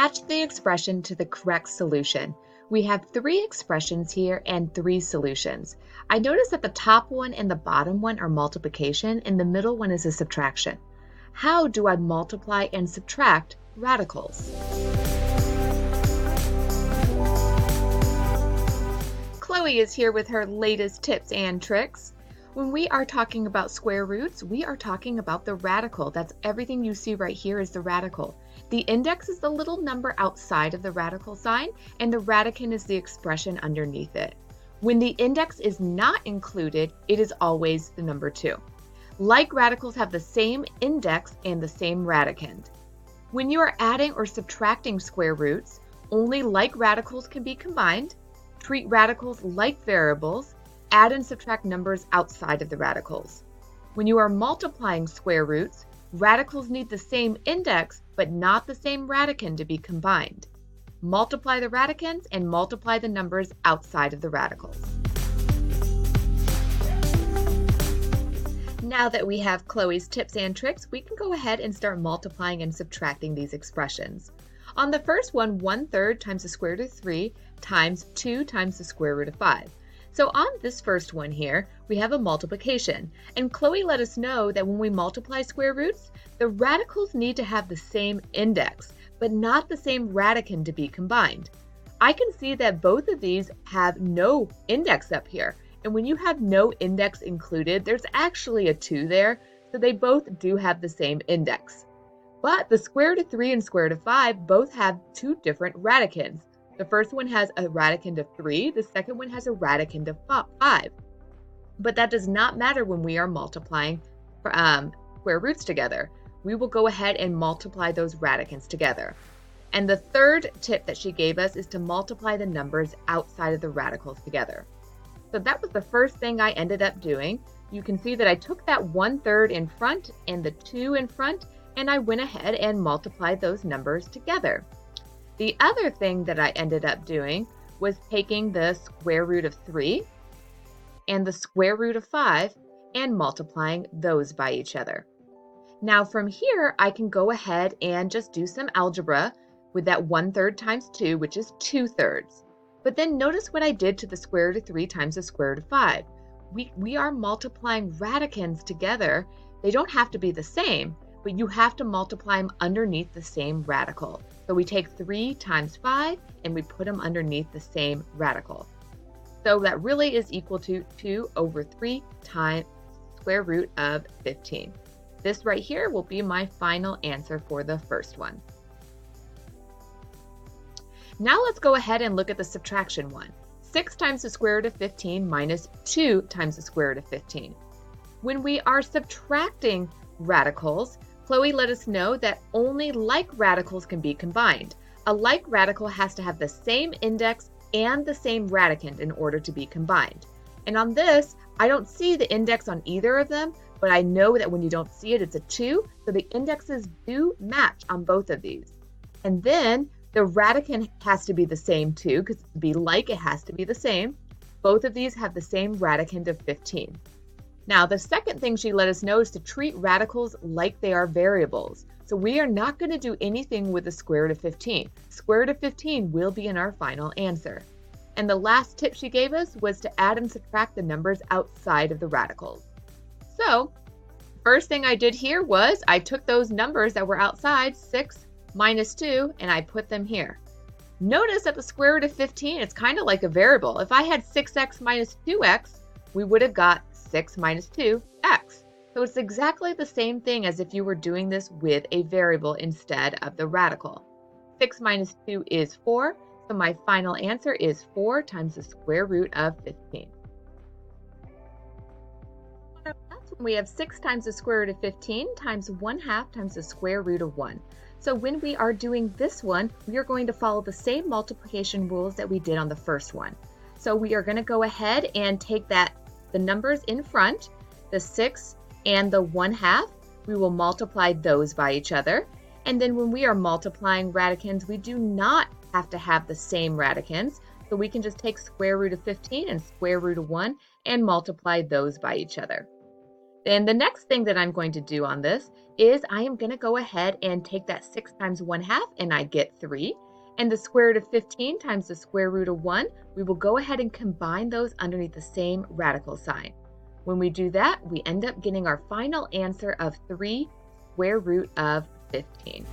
Match the expression to the correct solution. We have 3 expressions here and 3 solutions. I notice that the top one and the bottom one are multiplication and the middle one is a subtraction. How do I multiply and subtract radicals? Chloe is here with her latest tips and tricks. When we are talking about square roots, we are talking about the radical. That's everything you see right here is the radical. The index is the little number outside of the radical sign, and the radicand is the expression underneath it. When the index is not included, it is always the number 2. Like radicals have the same index and the same radicand. When you are adding or subtracting square roots, only like radicals can be combined. Treat radicals like variables. Add and subtract numbers outside of the radicals. When you are multiplying square roots, radicals need the same index but not the same radicand to be combined. Multiply the radicands and multiply the numbers outside of the radicals. Now that we have Chloe's tips and tricks, we can go ahead and start multiplying and subtracting these expressions. On the first one, 1/3 times the square root of 3 times 2 times the square root of 5. So on this first one here, we have a multiplication, and Chloe let us know that when we multiply square roots, the radicals need to have the same index, but not the same radicand to be combined. I can see that both of these have no index up here, and when you have no index included, there's actually a 2 there, so they both do have the same index. But the square root of 3 and square root of 5 both have 2 different radicands. The first one has a radicand of 3, the second one has a radicand of 5. But that does not matter when we are multiplying square roots together. We will go ahead and multiply those radicands together. And the third tip that she gave us is to multiply the numbers outside of the radicals together. So that was the first thing I ended up doing. You can see that I took that 1/3 in front and the 2 in front, and I went ahead and multiplied those numbers together. The other thing that I ended up doing was taking the square root of 3 and the square root of 5 and multiplying those by each other. Now from here, I can go ahead and just do some algebra with that 1/3 times 2, which is 2/3. But then notice what I did to the square root of 3 times the square root of 5. We are multiplying radicands together. They don't have to be the same, but you have to multiply them underneath the same radical. So we take 3 times 5 and we put them underneath the same radical. So that really is equal to 2 over 3 times square root of 15. This right here will be my final answer for the first one. Now let's go ahead and look at the subtraction one. 6 times the square root of 15 minus 2 times the square root of 15. When we are subtracting radicals, Chloe let us know that only like radicals can be combined. A like radical has to have the same index and the same radicand in order to be combined. And on this, I don't see the index on either of them, but I know that when you don't see it, it's a 2, so the indexes do match on both of these. And then the radicand has to be the same too, because to be like, it has to be the same. Both of these have the same radicand of 15. Now, the second thing she let us know is to treat radicals like they are variables. So we are not going to do anything with the square root of 15. Square root of 15 will be in our final answer. And the last tip she gave us was to add and subtract the numbers outside of the radicals. So, first thing I did here was I took those numbers that were outside, 6 minus 2, and I put them here. Notice that the square root of 15, it's kind of like a variable. If I had 6x minus 2x, we would have got 6 minus 2x. So it's exactly the same thing as if you were doing this with a variable instead of the radical. 6 minus 2 is 4, so my final answer is 4 times the square root of 15. That's when we have 6 times the square root of 15 times 1/2 times the square root of 1. So when we are doing this one, we are going to follow the same multiplication rules that we did on the first one. So we are going to go ahead and take the numbers in front, the 6 and the 1/2, we will multiply those by each other. And then when we are multiplying radicands, we do not have to have the same radicands. So we can just take square root of 15 and square root of 1 and multiply those by each other. And the next thing that I'm going to do on this is I am going to go ahead and take that 6 times 1/2 and I get 3. And the square root of 15 times the square root of 1, we will go ahead and combine those underneath the same radical sign. When we do that, we end up getting our final answer of 3 square root of 15.